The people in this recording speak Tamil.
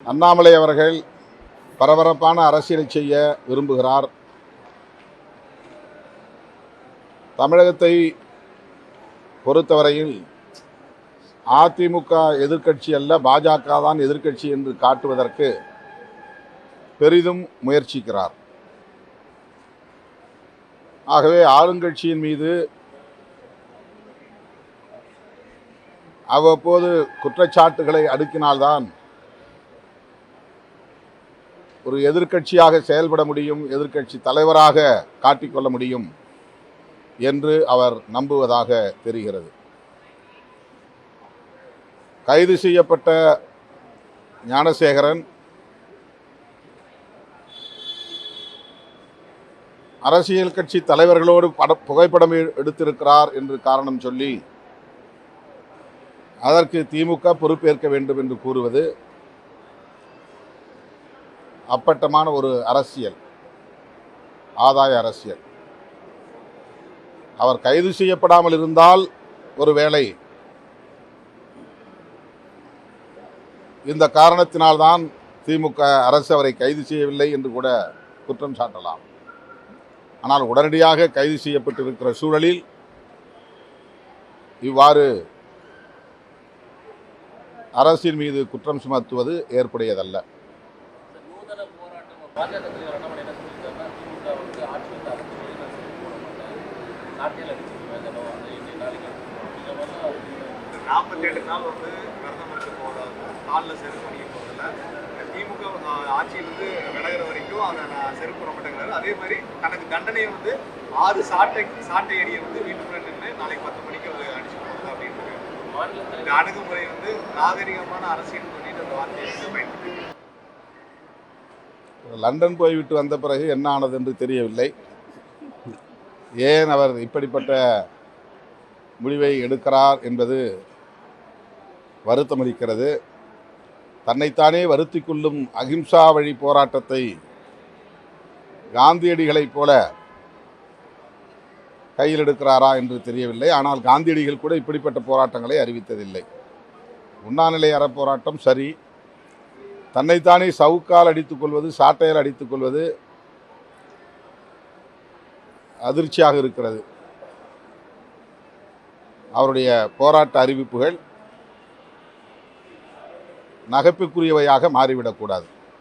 அண்ணாமலை அவர்கள் பரபரப்பான அரசியலை செய்ய விரும்புகிறார். தமிழகத்தை பொறுத்தவரையில் அதிமுக எதிர்க்கட்சி அல்ல, பாஜக தான் எதிர்க்கட்சி என்று காட்டுவதற்கு பெரிதும் முயற்சிக்கிறார். ஆகவே ஆளுங்கட்சியின் மீது அவ்வப்போது குற்றச்சாட்டுகளை அடுக்கினால்தான் ஒரு எதிர்க்கட்சியாக செயல்பட முடியும், எதிர்க்கட்சி தலைவராக காட்டிக்கொள்ள முடியும் என்று அவர் நம்புவதாக தெரிகிறது. கைது செய்யப்பட்ட ஞானசேகரன் அரசியல் கட்சி தலைவர்களோடு புகைப்படம் எடுத்திருக்கிறார் என்று காரணம் சொல்லி அதற்கு திமுக பொறுப்பேற்க வேண்டும் என்று கூறுவது அப்பட்டமான ஒரு அரசியல், ஆதாய அரசியல். அவர் கைது செய்யப்படாமல் இருந்தால் ஒருவேளை இந்த காரணத்தினால்தான் திமுக அரசு அவரை கைது செய்யவில்லை என்று கூட குற்றம் சாட்டலாம். ஆனால் உடனடியாக கைது செய்யப்பட்டிருக்கிற சூழலில் இவ்வாறு அரசின் மீது குற்றம் சுமத்துவது ஏற்புடையதல்ல. திமுக ஆட்சியிலிருந்து விலகிற வரைக்கும் அதை செருப்பு போட மாட்டேங்கிறாரு. அதே மாதிரி தனக்கு தண்டனையை 6 சாட்டை அடியை வீட்டுக்குள்ள நின்று நாளைக்கு 10 மணிக்கு அவர் அடிச்சு போகிறது அப்படின்ட்டு இந்த அணுகுமுறை நாகரிகமான அரசியல் சொல்லிட்டு அந்த வார்த்தையை பயன்படுத்தி லண்டன் போய்விட்டு வந்த பிறகு என்ன ஆனது என்று தெரியவில்லை. ஏன் அவர் இப்படிப்பட்ட முடிவை எடுக்கிறார் என்பது வருத்தமளிக்கிறது. தன்னைத்தானே வருத்தி கொள்ளும் அகிம்சா வழி போராட்டத்தை காந்தியடிகளைப் போல கையில் எடுக்கிறாரா என்று தெரியவில்லை. ஆனால் காந்தியடிகள் கூட இப்படிப்பட்ட போராட்டங்களை அறிவித்ததில்லை. உண்ணாநிலை அறப்போராட்டம் சரி, தன்னைத்தானே சவுக்கால் அடித்துக்கொள்வது, சாட்டையால் அடித்துக்கொள்வது அதிர்ச்சியாக இருக்கிறது. அவருடைய போராட்ட அறிவிப்புகள் நகைப்புக்குரியவையாக மாறிவிடக்கூடாது.